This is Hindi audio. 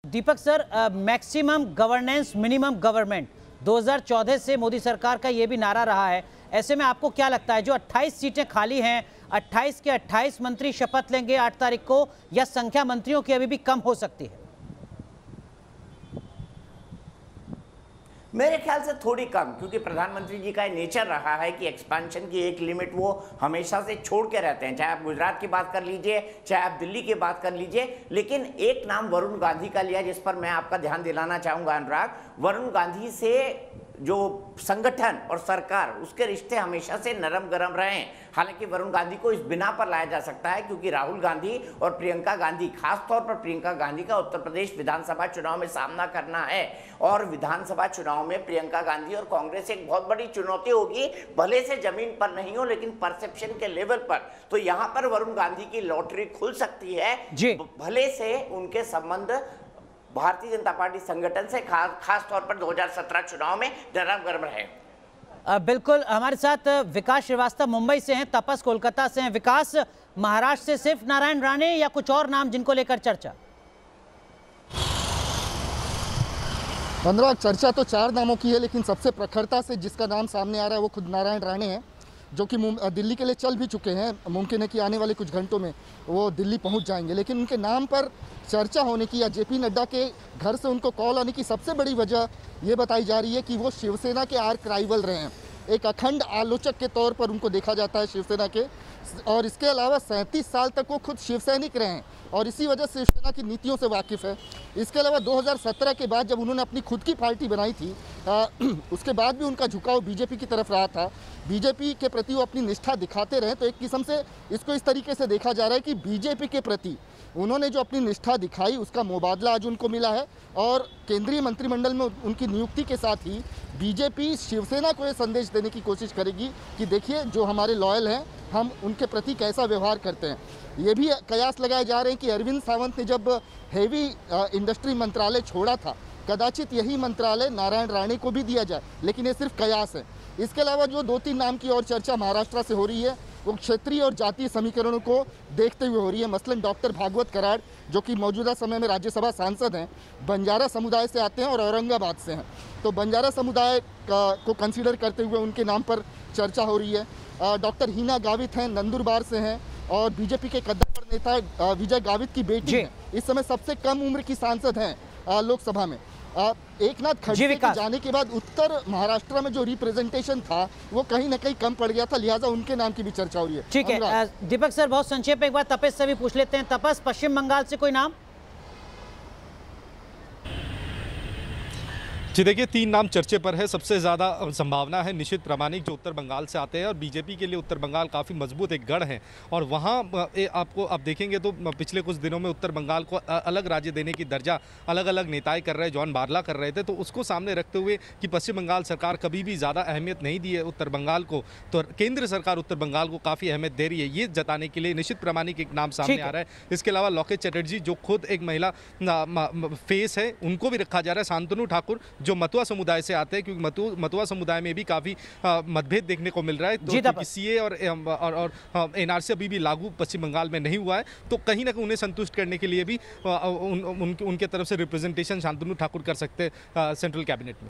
दीपक sir, maximum governance minimum government 2014 से मोदी सरकार का यह भी नारा रहा है। ऐसे में आपको क्या लगता है, जो 28 सीटें खाली हैं, 28 के 28 मंत्री शपथ लेंगे 8 तारीख को, या संख्या मंत्रियों की अभी भी कम हो सकती है? मेरे ख्याल से थोड़ी कम, क्योंकि प्रधानमंत्री जी का नेचर रहा है कि एक्सपेंशन की एक लिमिट वो हमेशा से छोड़ के रहते हैं। चाहे आप गुजरात की बात कर लीजिए, चाहे आप दिल्ली की बात कर लीजिए। लेकिन एक नाम वरुण गांधी का लिया, जिस पर मैं आपका ध्यान दिलाना चाहूंगा अनुराग। वरुण गांधी से जो संगठन और सरकार, उसके रिश्ते हमेशा से नरम गरम रहे हैं। हालांकि वरुण गांधी को इस बिना पर लाया जा सकता है क्योंकि राहुल गांधी और प्रियंका गांधी, खासतौर पर प्रियंका गांधी का उत्तर प्रदेश विधानसभा चुनाव में सामना करना है। और विधानसभा चुनाव में प्रियंका गांधी और कांग्रेस एक बहुत बड़ी चुनौती होगी, भले से जमीन पर नहीं हो लेकिन परसेप्शन के लेवल पर। तो यहाँ पर वरुण गांधी की लॉटरी खुल सकती है, भले से उनके संबंध भारतीय जनता पार्टी संगठन से खास तौर पर 2017 चुनाव में नरम गरम रहे। बिल्कुल, हमारे साथ विकास श्रीवास्तव मुंबई से हैं, तपस कोलकाता से हैं। विकास, महाराष्ट्र से सिर्फ नारायण राणे या कुछ और नाम जिनको लेकर चर्चा? अनुराग, चर्चा तो 4 नामों की है, लेकिन सबसे प्रखरता से जिसका नाम सामने आ रहा है वो खुद नारायण राणे हैं, जो कि दिल्ली के लिए चल भी चुके हैं। मुमकिन है कि आने वाले कुछ घंटों में वो दिल्ली पहुंच जाएंगे। लेकिन उनके नाम पर चर्चा होने की या जेपी नड्डा के घर से उनको कॉल आने की सबसे बड़ी वजह ये बताई जा रही है कि वो शिवसेना के आर्क राइवल रहे हैं। एक अखंड आलोचक के तौर पर उनको देखा जाता है शिवसेना के, और इसके अलावा 37 साल तक वो खुद शिवसैनिक रहे हैं और इसी वजह से शिवसेना की नीतियों से वाकिफ़ है। इसके अलावा 2017 के बाद जब उन्होंने अपनी खुद की पार्टी बनाई थी, उसके बाद भी उनका झुकाव बीजेपी की तरफ रहा था। बीजेपी के प्रति वो अपनी निष्ठा दिखाते रहे। तो एक किस्म से इसको इस तरीके से देखा जा रहा है कि बीजेपी के प्रति उन्होंने जो अपनी निष्ठा दिखाई उसका मुबादला आज उनको मिला है। और केंद्रीय मंत्रिमंडल में उनकी नियुक्ति के साथ ही बीजेपी शिवसेना को ये संदेश देने की कोशिश करेगी कि देखिए, जो हमारे लॉयल हैं, हम उनके प्रति कैसा व्यवहार करते हैं। ये भी कयास लगाए जा रहे हैं कि अरविंद सावंत ने जब हेवी इंडस्ट्री मंत्रालय छोड़ा था, कदाचित यही मंत्रालय नारायण राणे को भी दिया जाए, लेकिन ये सिर्फ कयास है। इसके अलावा जो 2-3 नाम की और चर्चा महाराष्ट्र से हो रही है, वो क्षेत्रीय और जातीय समीकरणों को देखते हुए हो रही है। मसलन डॉक्टर भागवत कराड़, जो कि मौजूदा समय में राज्यसभा सांसद हैं, बंजारा समुदाय से आते हैं और औरंगाबाद से हैं। तो बंजारा समुदाय को कंसीडर करते हुए उनके नाम पर चर्चा हो रही है। डॉक्टर हीना गावित हैं, नंदुरबार से हैं, और बीजेपी के कद्दावर नेता विजय गावित की बेटी हैं। इस समय सबसे कम उम्र की सांसद हैं लोकसभा में। एकनाथ खड़से के जाने के बाद उत्तर महाराष्ट्र में जो रिप्रेजेंटेशन था वो कहीं ना कहीं कम पड़ गया था, लिहाजा उनके नाम की भी चर्चा हो रही है। ठीक है दीपक सर, बहुत संक्षेप में एक बार तपस से भी पूछ लेते हैं। तपस, पश्चिम बंगाल से कोई नाम? जी देखिए, 3 नाम चर्चे पर है। सबसे ज़्यादा संभावना है निशित प्रामाणिक, जो उत्तर बंगाल से आते हैं, और बीजेपी के लिए उत्तर बंगाल काफ़ी मजबूत एक गढ़ है। और वहाँ आपको आप देखेंगे तो पिछले कुछ दिनों में उत्तर बंगाल को अलग राज्य देने की दर्जा अलग अलग नेताएं कर रहे हैं। जॉन बारला कर रहे थे, तो उसको सामने रखते हुए कि पश्चिम बंगाल सरकार कभी भी ज़्यादा अहमियत नहीं दी है उत्तर बंगाल को, तो केंद्र सरकार उत्तर बंगाल को काफ़ी अहमियत दे रही है। ये जताने के लिए निशित प्रामाणिक एक नाम सामने आ रहा है। इसके अलावा लोकेट चटर्जी, जो खुद एक महिला फेस है, उनको भी रखा जा रहा है। शांतनु ठाकुर, जो मथुआ समुदाय से आते हैं, क्योंकि मथुआ समुदाय में भी काफी मतभेद देखने को मिल रहा है। तो सीए और एनआरसी अभी भी लागू पश्चिम बंगाल में नहीं हुआ है, तो कहीं ना कहीं उन्हें संतुष्ट करने के लिए भी उनके तरफ से रिप्रेजेंटेशन शांतनु ठाकुर कर सकते हैं सेंट्रल कैबिनेट में।